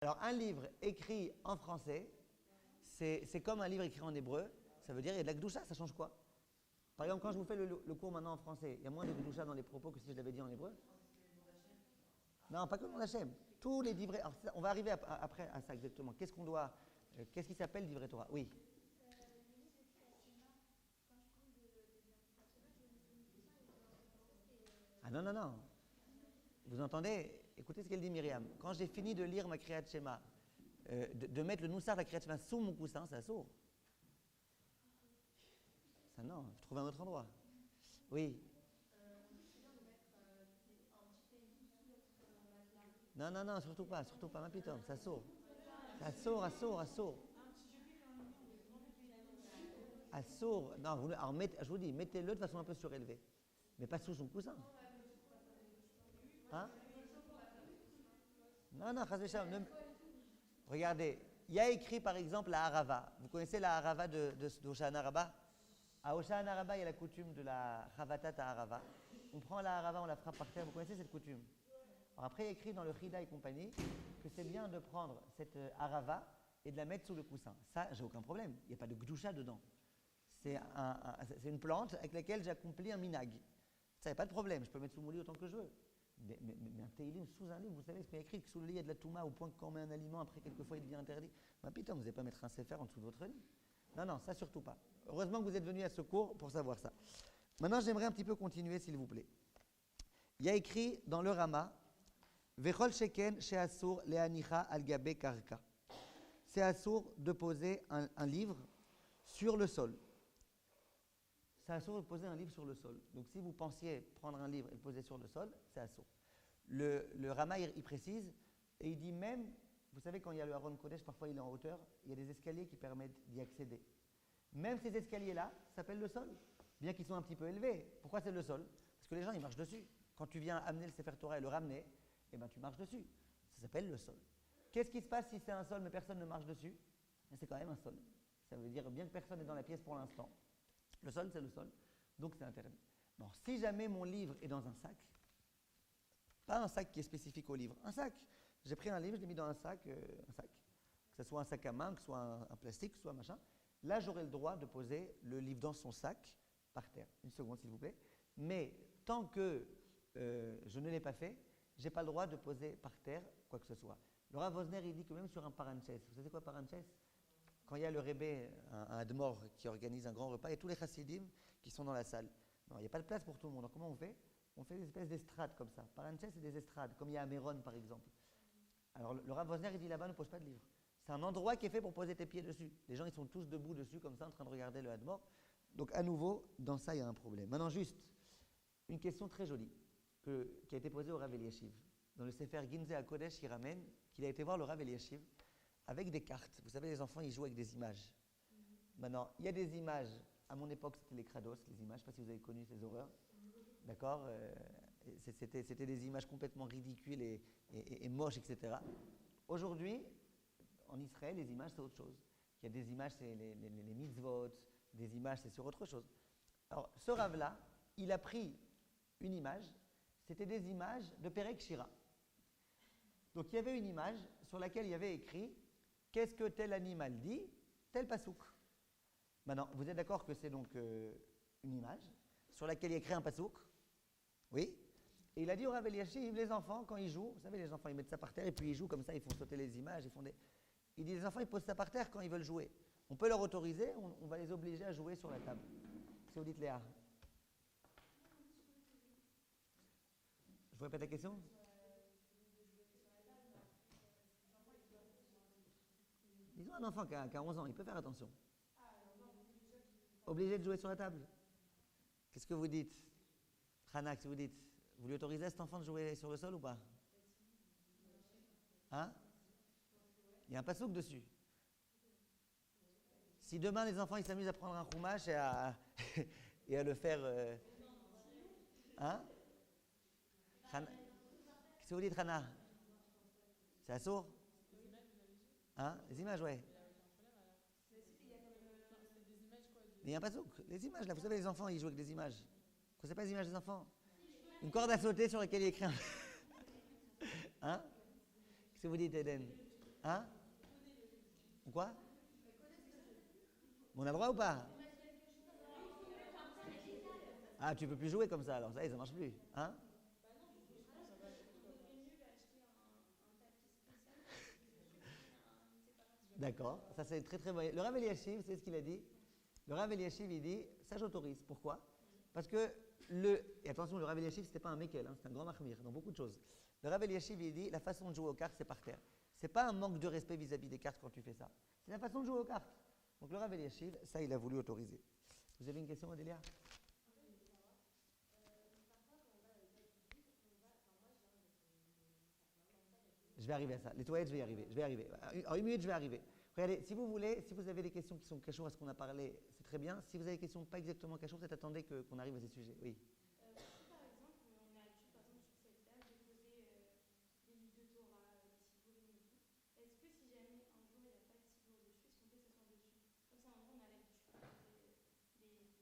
Alors, un livre écrit en français, c'est comme un livre écrit en hébreu. Ça veut dire qu'il y a de la Gdoucha, ça change quoi? Par exemple, quand je vous fais le cours maintenant en français, il y a moins de Gdoucha dans les propos que si je l'avais dit en hébreu? Non, pas que le nom d'Hachem. Tous les livrets. Alors, on va arriver après à ça exactement. Qu'est-ce qu'on doit. Qu'est-ce qui s'appelle livret Torah? Oui. Ah non, non, non. Vous entendez? Écoutez ce qu'elle dit Myriam. Quand j'ai fini de lire ma Kriyat Shema, de mettre le Noussar de la Kriyat Shema sous mon coussin, ça sourd. Ça non, je trouve un autre endroit. Oui. Non, non, non, surtout pas, ma pitome, ça sourd. Ça sourd, à sourd, à sourd. À sourd. Non, alors je vous dis, mettez-le de façon un peu surélevée. Mais pas sous son coussin. Hein? Non, non, regardez, il y a écrit par exemple la Harava. Vous connaissez la Harava d'Hoshana Rabbah? À Hoshana Rabbah, il y a la coutume de la Chavatat à Harava. On prend la Harava, on la frappe par terre. Vous connaissez cette coutume? Alors après, il y a écrit dans le Chida et compagnie que c'est bien de prendre cette Harava et de la mettre sous le coussin. Ça, j'ai aucun problème. Il n'y a pas de Gdoucha dedans. C'est une plante avec laquelle j'accomplis un minag. Ça, il n'y a pas de problème. Je peux le mettre sous mon lit autant que je veux. Mais un teilim sous un livre, vous savez ce qu'il y a écrit, que sous le lit il y a de la touma au point que quand on met un aliment, après quelquefois il devient interdit. Mais putain, vous n'allez pas mettre un sefer en dessous de votre lit. Non, non, ça surtout pas. Heureusement que vous êtes venu à ce cours pour savoir ça. Maintenant, j'aimerais un petit peu continuer, s'il vous plaît. Il y a écrit dans le Rama, Vechol sheken she'asur le'anicha al gabe karka. C'est assour de poser un livre sur le sol. C'est assour de poser un livre sur le sol. Donc si vous pensiez prendre un livre et le poser sur le sol, c'est assour. Le Rama, il précise, et il dit même, vous savez quand il y a le Haron Kodesh, parfois il est en hauteur, il y a des escaliers qui permettent d'y accéder. Même ces escaliers-là s'appellent le sol, bien qu'ils soient un petit peu élevés. Pourquoi c'est le sol? Parce que les gens, ils marchent dessus. Quand tu viens amener le Sefer Torah et le ramener, eh ben, tu marches dessus. Ça s'appelle le sol. Qu'est-ce qui se passe si c'est un sol mais personne ne marche dessus? C'est quand même un sol. Ça veut dire bien que personne n'est dans la pièce pour l'instant. Le sol, c'est le sol. Donc, c'est interdit. Bon, si jamais mon livre est dans un sac, pas un sac qui est spécifique au livre, un sac. J'ai pris un livre, je l'ai mis dans un sac. Que ce soit un sac à main, que ce soit un plastique, que ce soit machin. Là, j'aurai le droit de poser le livre dans son sac, par terre. Une seconde, s'il vous plaît. Mais tant que je ne l'ai pas fait, je n'ai pas le droit de poser par terre quoi que ce soit. Le Rav Wosner, il dit que même sur un paranches, vous savez quoi paranches? Quand il y a le Rebbe, un Admor, qui organise un grand repas, et tous les chassidim qui sont dans la salle. Non, il n'y a pas de place pour tout le monde. Alors comment on fait? On fait des espèces d'estrades comme ça. Paranches, c'est des estrades, comme il y a à Méron, par exemple. Alors le Rav Wosner, il dit là-bas, ne pose pas de livre. C'est un endroit qui est fait pour poser tes pieds dessus. Les gens, ils sont tous debout dessus, comme ça, en train de regarder le Admor. Donc, à nouveau, dans ça, il y a un problème. Maintenant, juste, une question très jolie qui a été posée au Rav Eliashiv. Dans le Sefer Ginze à Kodesh, il ramène qu'il a été voir le Rav Eliashiv avec des cartes. Vous savez, les enfants, ils jouent avec des images. Maintenant, il y a des images. À mon époque, c'était les crados, les images. Je ne sais pas si vous avez connu ces horreurs. D'accord? C'était des images complètement ridicules et moches, etc. Aujourd'hui, en Israël, les images, c'est autre chose. Il y a des images, c'est les mitzvot. Des images, c'est sur autre chose. Alors, ce Rav-là, il a pris une image. C'était des images de Perek Shira. Donc, il y avait une image sur laquelle il y avait écrit « Qu'est-ce que tel animal dit ?» Tel pasouk. Maintenant, vous êtes d'accord que c'est donc une image sur laquelle il y a écrit un pasouk? Oui. Et il a dit au Rav Eliashiv, les enfants, quand ils jouent, vous savez, les enfants, ils mettent ça par terre et puis ils jouent comme ça, ils font sauter les images, Il dit, les enfants, ils posent ça par terre quand ils veulent jouer. On peut leur autoriser, on va les obliger à jouer sur la table. Si vous dites Léa. Je vous répète la question? Disons un enfant qui a 11 ans, il peut faire attention. Obligé de jouer sur la table. Qu'est-ce que vous dites? Hana, qu'est-ce que vous dites? Vous lui autorisez à cet enfant de jouer sur le sol ou pas? Hein? Il y a un pasouk dessus. Si demain les enfants ils s'amusent à prendre un chumash et à le faire... Hein? Qu'est-ce que vous dites, Hana? C'est assourd? Hein? Les images, ouais. Mais il y a un pasouk. Les images, là, vous savez, les enfants, ils jouent avec des images. Vous ne connaissez pas les images des enfants? Une corde à sauter sur laquelle il y a écrit un... Hein? Qu'est-ce que vous dites, Eden? Hein? Ou quoi? On a le droit ou pas? Ah, tu peux plus jouer comme ça, alors ça y est, ça marche plus. Hein? D'accord, ça c'est très très bon. Le Rav Eliashiv, c'est ce qu'il a dit. Le Rav Eliashiv, il dit, ça j'autorise. Pourquoi? Parce que et attention, le Rav Eliashiv, c'était pas un Mekel, hein, c'est un grand mahmir dans beaucoup de choses. Le Rav Eliashiv, il dit, la façon de jouer aux cartes, c'est par terre. C'est pas un manque de respect vis-à-vis des cartes quand tu fais ça. C'est la façon de jouer aux cartes. Donc le Rav Eliashiv, ça, il a voulu autoriser. Vous avez une question, Odélia? Je vais arriver à ça. Les toilettes, je vais y arriver. Je vais y arriver. En 1 minute, je vais arriver. Regardez, si vous voulez, si vous avez des questions qui sont cachots à ce qu'on a parlé, c'est très bien. Si vous avez des questions pas exactement cachots, peut-être attendez qu'on arrive à ces sujets. Oui. Si par exemple, on a l'habitude, par exemple, sur cette table, de poser des livres de Torah, Tibourine et tout, est-ce que si jamais un jour il n'y a pas de Tibour dessus, est-ce qu'on peut s'asseoir dessus? Comme ça, un jour, on a l'habitude de poser des livres.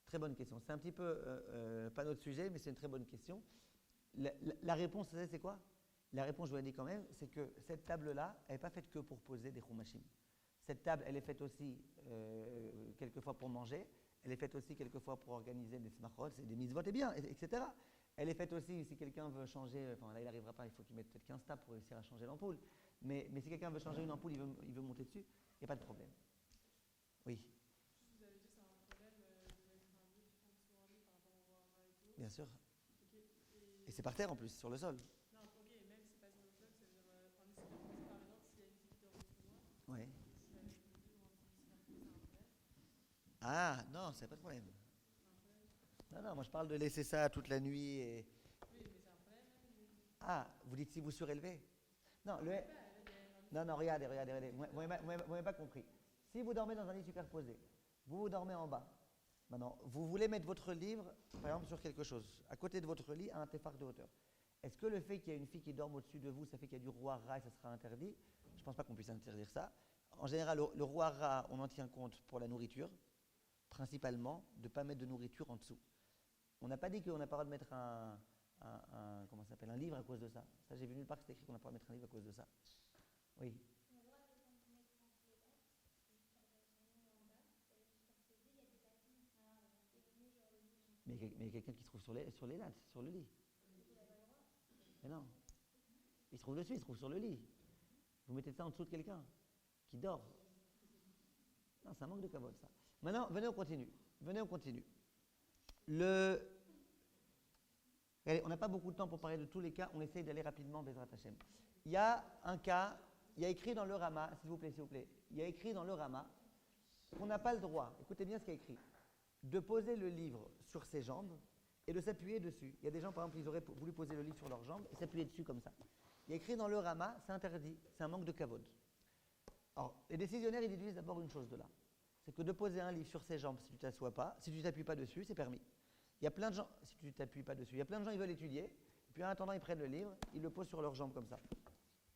Très bonne question. C'est un petit peu pas notre sujet, mais c'est une très bonne question. La réponse, c'est quoi? La réponse, je vous la dis quand même, c'est que cette table-là, elle n'est pas faite que pour poser des chumashim. Cette table, elle est faite aussi quelquefois pour manger, elle est faite aussi quelquefois pour organiser des smachot, c'est des mitzvot et bien, etc. Elle est faite aussi si quelqu'un veut changer, enfin là il n'arrivera pas, il faut qu'il mette peut-être 15 tables pour réussir à changer l'ampoule. Mais si quelqu'un veut changer une ampoule, il veut monter dessus, il n'y a pas de problème. Oui. Vous avez dit que c'est un problème de mettre un livre en dessous un lit par rapport au roi et tout. Bien sûr. Okay. Et c'est par terre en plus, sur le sol. Non, ok, et même si c'est pas sur le sol, ça veut dire. Enfin, si par exemple, s'il y a une fille qui dort au-dessus de moi, Oui. si elle a une livre ou un petit superposé, c'est un problème. Ah, non, c'est pas de problème. C'est un problème. Non, non, moi je parle de laisser ça toute la nuit et. Oui, mais c'est un problème même. Ah, vous dites si vous surélevez? Non, Je sais pas, il y a un non, non, regardez. Vous n'avez pas compris. Si vous dormez dans un lit superposé, vous dormez en bas. Maintenant, vous voulez mettre votre livre, par exemple, sur quelque chose, à côté de votre lit, à un tefar de hauteur. Est-ce que le fait qu'il y ait une fille qui dorme au-dessus de vous, ça fait qu'il y a du roi rat et ça sera interdit? Je ne pense pas qu'on puisse interdire ça. En général, le roi rat, on en tient compte pour la nourriture, principalement, de ne pas mettre de nourriture en dessous. On n'a pas dit qu'on n'a pas le droit de mettre comment ça s'appelle, un livre à cause de ça. Ça, j'ai vu nulle part que c'était écrit qu'on n'a pas le droit de mettre un livre à cause de ça. Oui. Mais quelqu'un qui se trouve sur les lattes, sur le lit. Mais non. Il se trouve dessus, il se trouve sur le lit. Vous mettez ça en dessous de quelqu'un qui dort. Non, c'est un manque de cavode, ça. Maintenant, venez, on continue. Allez, on n'a pas beaucoup de temps pour parler de tous les cas. On essaye d'aller rapidement, Bezrat Hashem. Il y a un cas, il y a écrit dans le Rama, s'il vous plaît, il y a écrit dans le Rama qu'on n'a pas le droit, écoutez bien ce qu'il y a écrit, de poser le livre sur ses jambes et de s'appuyer dessus. Il y a des gens, par exemple, ils auraient voulu poser le livre sur leurs jambes et s'appuyer dessus comme ça. Il y a écrit dans le Rama, c'est interdit, c'est un manque de kavod. Alors, les décisionnaires, ils déduisent d'abord une chose de là. C'est que de poser un livre sur ses jambes, si tu t'assois pas, si tu t'appuies pas dessus, c'est permis. Il y a plein de gens, si tu t'appuies pas dessus, il y a plein de gens, ils veulent étudier, et puis en attendant, ils prennent le livre, ils le posent sur leurs jambes comme ça.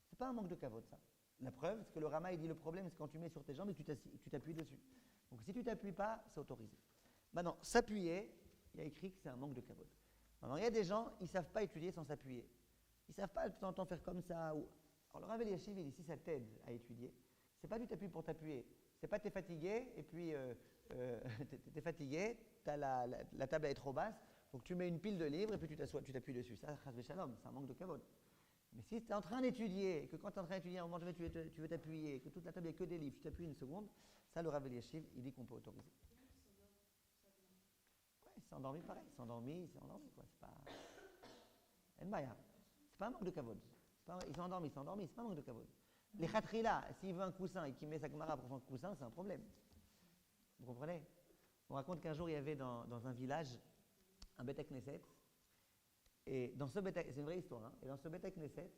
C'est pas un manque de kavod, ça. La preuve, c'est que le Rama, il dit le problème, c'est quand tu mets sur tes jambes et que tu t'appuies dessus. Donc si tu t'appuies pas, c'est autorisé. Maintenant, s'appuyer, il y a écrit que c'est un manque de kavod. Maintenant, il y a des gens, ils ne savent pas étudier sans s'appuyer. Ils ne savent pas de temps en temps faire comme ça. Alors le Rav Eliashiv, il dit si ça t'aide à étudier, c'est pas du t'appuies pour t'appuyer. C'est pas t'es fatigué et puis t'es fatigué, la table est trop basse, donc tu mets une pile de livres et puis tu t'appuies dessus. Ça, chas shalom, c'est un manque de kavod. Mais si tu es en train d'étudier, que quand tu es en train d'étudier, à un moment donné, tu veux t'appuyer, que toute la table n'est que des livres, tu t'appuies une seconde, ça, le Rav Eliashiv, il dit qu'on peut autoriser. Ouais, il s'est endormi pareil, il s'est endormi, quoi. C'est pas. C'est pas un manque de kavod. Il s'est endormi, c'est pas un manque de kavod. Les khatrila, s'il veut un coussin et qu'il met sa gemara pour faire un coussin, c'est un problème. Vous comprenez? On raconte qu'un jour, il y avait dans un village un Beth Knesset. Et dans ce c'est une vraie histoire, hein, et dans ce Beth Knesset,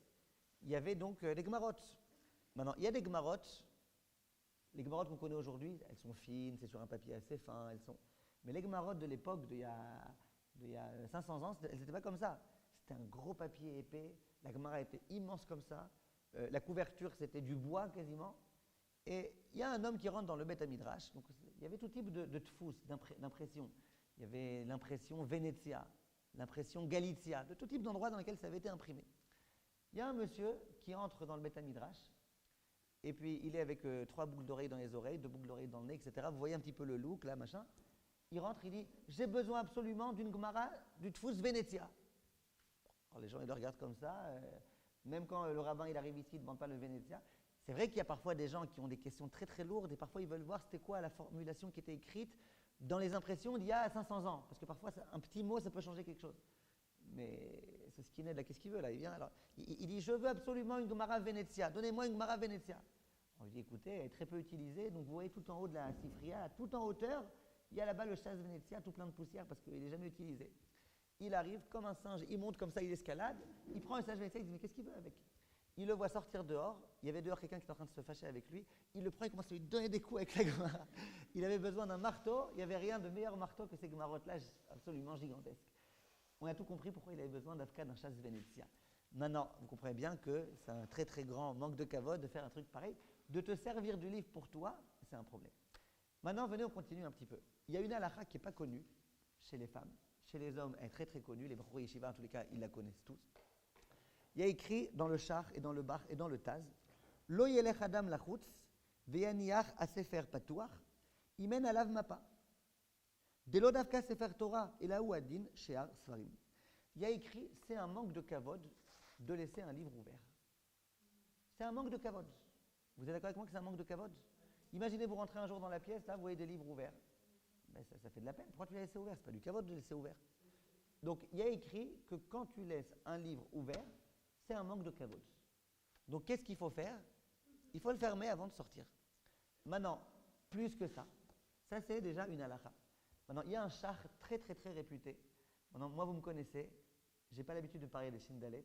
il y avait donc des Gemarot. Maintenant, il y a des Gemarot, les Gemarot qu'on connaît aujourd'hui, elles sont fines, c'est sur un papier assez fin, mais les Gemarot de l'époque, d'il y a 500 ans, elles n'étaient pas comme ça. C'était un gros papier épais, la Gemara était immense comme ça, la couverture c'était du bois quasiment, et il y a un homme qui rentre dans le Beth Midrash, donc il y avait tout type de tfous, d'impression. Il y avait l'impression Venezia, l'impression Galizia, de tout type d'endroits dans lesquels ça avait été imprimé. Il y a un monsieur qui entre dans le Beth Midrash et puis il est avec 3 boucles d'oreilles dans les oreilles, 2 boucles d'oreilles dans le nez, etc. Vous voyez un petit peu le look, là, machin. Il rentre, il dit « J'ai besoin absolument d'une Gemara du Tfus Venezia ». Alors les gens, ils le regardent comme ça. Même quand le rabbin il arrive ici, il ne demande pas le Venezia. C'est vrai qu'il y a parfois des gens qui ont des questions très très lourdes et parfois ils veulent voir c'était quoi la formulation qui était écrite dans les impressions d'il y a 500 ans. Parce que parfois, un petit mot, ça peut changer quelque chose. Mais c'est ce qu'il est là, qu'est-ce qu'il veut là? Il vient alors, il dit je veux absolument une Gemara Venezia, donnez-moi une Gemara Venezia. On lui dit écoutez, elle est très peu utilisée, donc vous voyez tout en haut de la Sifria, tout en hauteur, il y a là-bas le Shas Venezia, tout plein de poussière parce qu'il n'est jamais utilisé. Il arrive comme un singe, il monte comme ça, il escalade, il prend le Shas Venezia, il dit mais qu'est-ce qu'il veut avec? Il le voit sortir dehors, il y avait dehors quelqu'un qui était en train de se fâcher avec lui, il le prend, il commence à lui donner des coups avec la Gemara. Il avait besoin d'un marteau, il n'y avait rien de meilleur marteau que ces Gemarotes-là, absolument gigantesques. On a tout compris pourquoi il avait besoin d'un Shas Venezia. Maintenant, vous comprenez bien que c'est un très très grand manque de kavod de faire un truc pareil. De te servir du livre pour toi, c'est un problème. Maintenant, venez, on continue un petit peu. Il y a une halakha qui n'est pas connue chez les femmes. Chez les hommes, elle est très très connue. Les Bachur Yeshiva, en tous les cas, ils la connaissent tous. Il y a écrit dans le Shach et dans le Bach et dans le Taz Lo yelech adam lachutz ve'yaniach asefer patuach imen alav mapa. Delo davka sefer Torah elaou adin she'ar svarim. Il y a écrit c'est un manque de kavod de laisser un livre ouvert. C'est un manque de kavod. Vous êtes d'accord avec moi que c'est un manque de kavod? Imaginez vous rentrez un jour dans la pièce, là vous voyez des livres ouverts. Ben, ça fait de la peine. Pourquoi tu l'as laissé ouvert? C'est pas du kavod de le laisser ouvert. Donc il y a écrit que quand tu laisses un livre ouvert, c'est un manque de kavod. Donc qu'est-ce qu'il faut faire? Il faut le fermer avant de sortir. Maintenant, plus que ça c'est déjà une halakha. Maintenant, il y a un shach très très très réputé. Maintenant, moi vous me connaissez, je n'ai pas l'habitude de parler de Shindalet,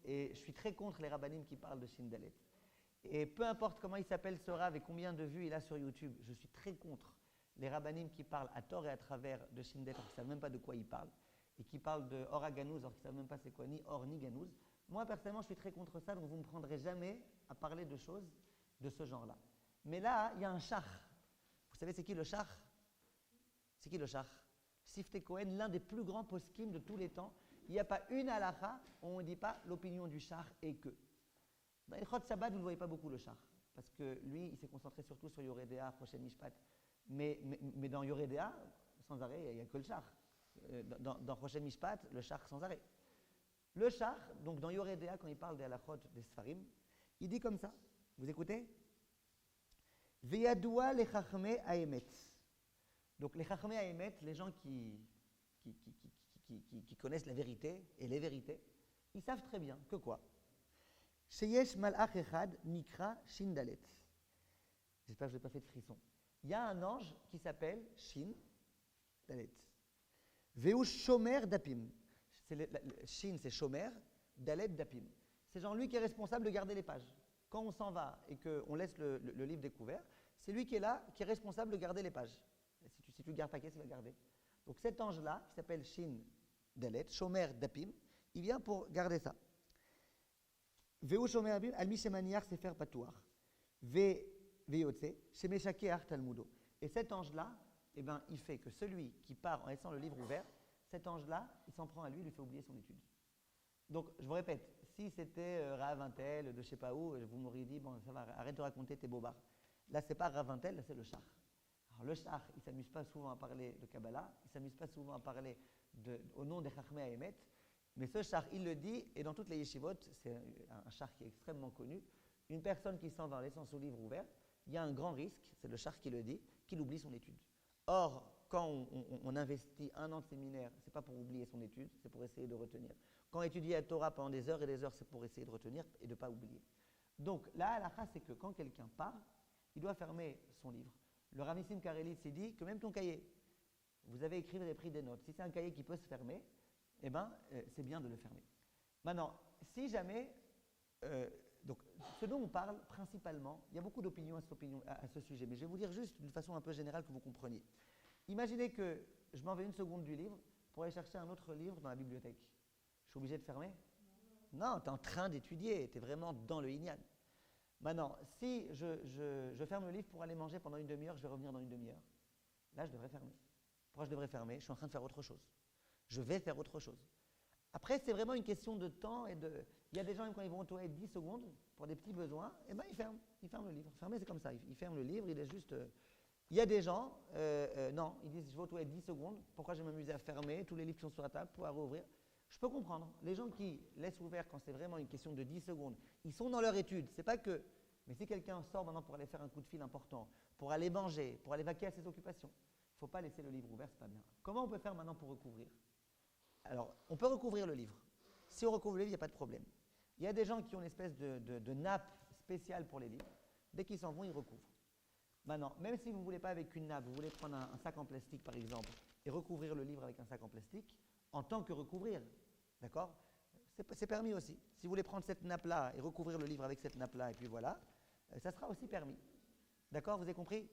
et je suis très contre les rabbanim qui parlent de Shindalet. Et peu importe comment il s'appelle ce rav et combien de vues il a sur YouTube, je suis très contre les rabbanim qui parlent à tort et à travers de Shindalet, alors qu'ils ne savent même pas de quoi ils parlent, et qui parlent de Or Aganouz, alors qu'ils ne savent même pas c'est quoi, ni Or ni Ganouz. Moi, personnellement, je suis très contre ça, donc vous ne me prendrez jamais à parler de choses de ce genre-là. Mais là, il y a un shach. Vous savez, c'est qui le shach? C'est qui le shach? Siftei Cohen, l'un des plus grands poskim de tous les temps. Il n'y a pas une halakha où on ne dit pas l'opinion du shach est que. Dans Ilchot Shabbat, vous ne voyez pas beaucoup le shach, parce que lui, il s'est concentré surtout sur Yoredea, Choshen Mishpat. Mais dans Yoredea, sans arrêt, il n'y a que le shach. Dans Choshen Mishpat, le shach sans arrêt. Le shach, donc dans Yoredea, quand il parle des halachot des Sfarim, il dit comme ça. Vous écoutez? Ve'yadoua le chachmei haemet. Donc les chachmei haemet, les gens qui connaissent la vérité et les vérités, ils savent très bien que quoi? Sheyesh malach echad nikra Shindalet. J'espère que je n'ai pas fait de frisson. Il y a un ange qui s'appelle Shin Dalet. Veu shomer dapim. Shin c'est shomer, Dalet dapim. C'est genre lui qui est responsable de garder les pages. Quand on s'en va et qu'on laisse le livre découvert, c'est lui qui est là, qui est responsable de garder les pages. Si tu ne gardes pas, qu'est-ce qu'il va garder? Donc cet ange-là, qui s'appelle Shin Dalet, Shomer Dapim, il vient pour garder ça. Veu Shomer Dapim, Almi Shemaniach Sefer Patuach. Veyotse, Shemeshakeach Talmudo. Et cet ange-là, eh ben, il fait que celui qui part en laissant le livre ouvert, cet ange-là, il s'en prend à lui, il lui fait oublier son étude. Donc, je vous répète, si c'était Rav Intel, de je ne sais pas où, vous m'auriez dit, bon, ça va, arrête de raconter tes bobards. Là, ce n'est pas Rav Intel, là, c'est le Shach. Alors, le Shach, il ne s'amuse pas souvent à parler de Kabbalah, il ne s'amuse pas souvent à parler au nom des Chachmei Haemet, mais ce Shach, il le dit, et dans toutes les yeshivot, c'est un Shach qui est extrêmement connu, une personne qui s'en va en laissant son livre ouvert, il y a un grand risque, c'est le Shach qui le dit, qu'il oublie son étude. Or, quand on investit 1 an de séminaire, ce n'est pas pour oublier son étude, c'est pour essayer de retenir. Quand on étudie la Torah pendant des heures et des heures, c'est pour essayer de retenir et de ne pas oublier. Donc, la halakha, c'est que quand quelqu'un part, il doit fermer son livre. Le Rav Nissim Karelitz s'est dit que même ton cahier, vous avez écrit, vous avez pris des notes. Si c'est un cahier qui peut se fermer, eh ben, c'est bien de le fermer. Maintenant, si jamais, donc, ce dont on parle principalement, il y a beaucoup d'opinions à ce sujet, mais je vais vous dire juste d'une façon un peu générale que vous compreniez. Imaginez que je m'en vais 1 seconde du livre pour aller chercher un autre livre dans la bibliothèque. Je suis obligé de fermer? Non, tu es en train d'étudier, tu es vraiment dans le Inyan. Maintenant, si je ferme le livre pour aller manger pendant 1 demi-heure, je vais revenir dans 1 demi-heure. Là, je devrais fermer. Pourquoi je devrais fermer? Je suis en train de faire autre chose. Je vais faire autre chose. Après, c'est vraiment une question de temps et de. Il y a des gens, quand ils vont aux toilettes 10 secondes pour des petits besoins, et ben ils ferment le livre. Fermer, c'est comme ça. Ils ferment le livre, il est juste. Il y a des gens, non, ils disent je vais aux toilettes 10 secondes, pourquoi je vais m'amuser à fermer tous les livres qui sont sur la table pour rouvrir. Je peux comprendre. Les gens qui laissent ouvert quand c'est vraiment une question de 10 secondes, ils sont dans leur étude. C'est pas que. Mais si quelqu'un sort maintenant pour aller faire un coup de fil important, pour aller manger, pour aller vaquer à ses occupations, il ne faut pas laisser le livre ouvert, c'est pas bien. Comment on peut faire maintenant pour recouvrir? Alors, on peut recouvrir le livre. Si on recouvre le livre, il n'y a pas de problème. Il y a des gens qui ont une espèce de nappe spéciale pour les livres. Dès qu'ils s'en vont, ils recouvrent. Maintenant, même si vous ne voulez pas avec une nappe, vous voulez prendre un sac en plastique par exemple et recouvrir le livre avec un sac en plastique, en tant que recouvrir, d'accord? C'est permis aussi. Si vous voulez prendre cette nappe-là et recouvrir le livre avec cette nappe-là, et puis voilà, ça sera aussi permis. D'accord? Vous avez compris?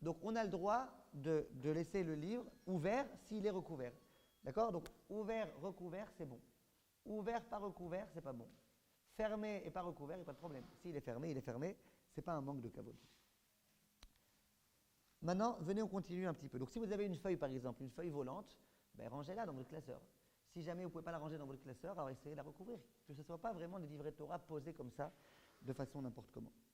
Donc, on a le droit de laisser le livre ouvert s'il est recouvert. D'accord? Donc, ouvert, recouvert, c'est bon. Ouvert, pas recouvert, c'est pas bon. Fermé et pas recouvert, il n'y a pas de problème. S'il est fermé, il est fermé. Ce n'est pas un manque de kavod. Maintenant, venez, on continue un petit peu. Donc, si vous avez une feuille, par exemple, une feuille volante, ben, rangez-la dans votre classeur. Si jamais vous ne pouvez pas la ranger dans votre classeur, alors essayez de la recouvrir. Que ce ne soit pas vraiment des livrets Torah posés comme ça, de façon n'importe comment.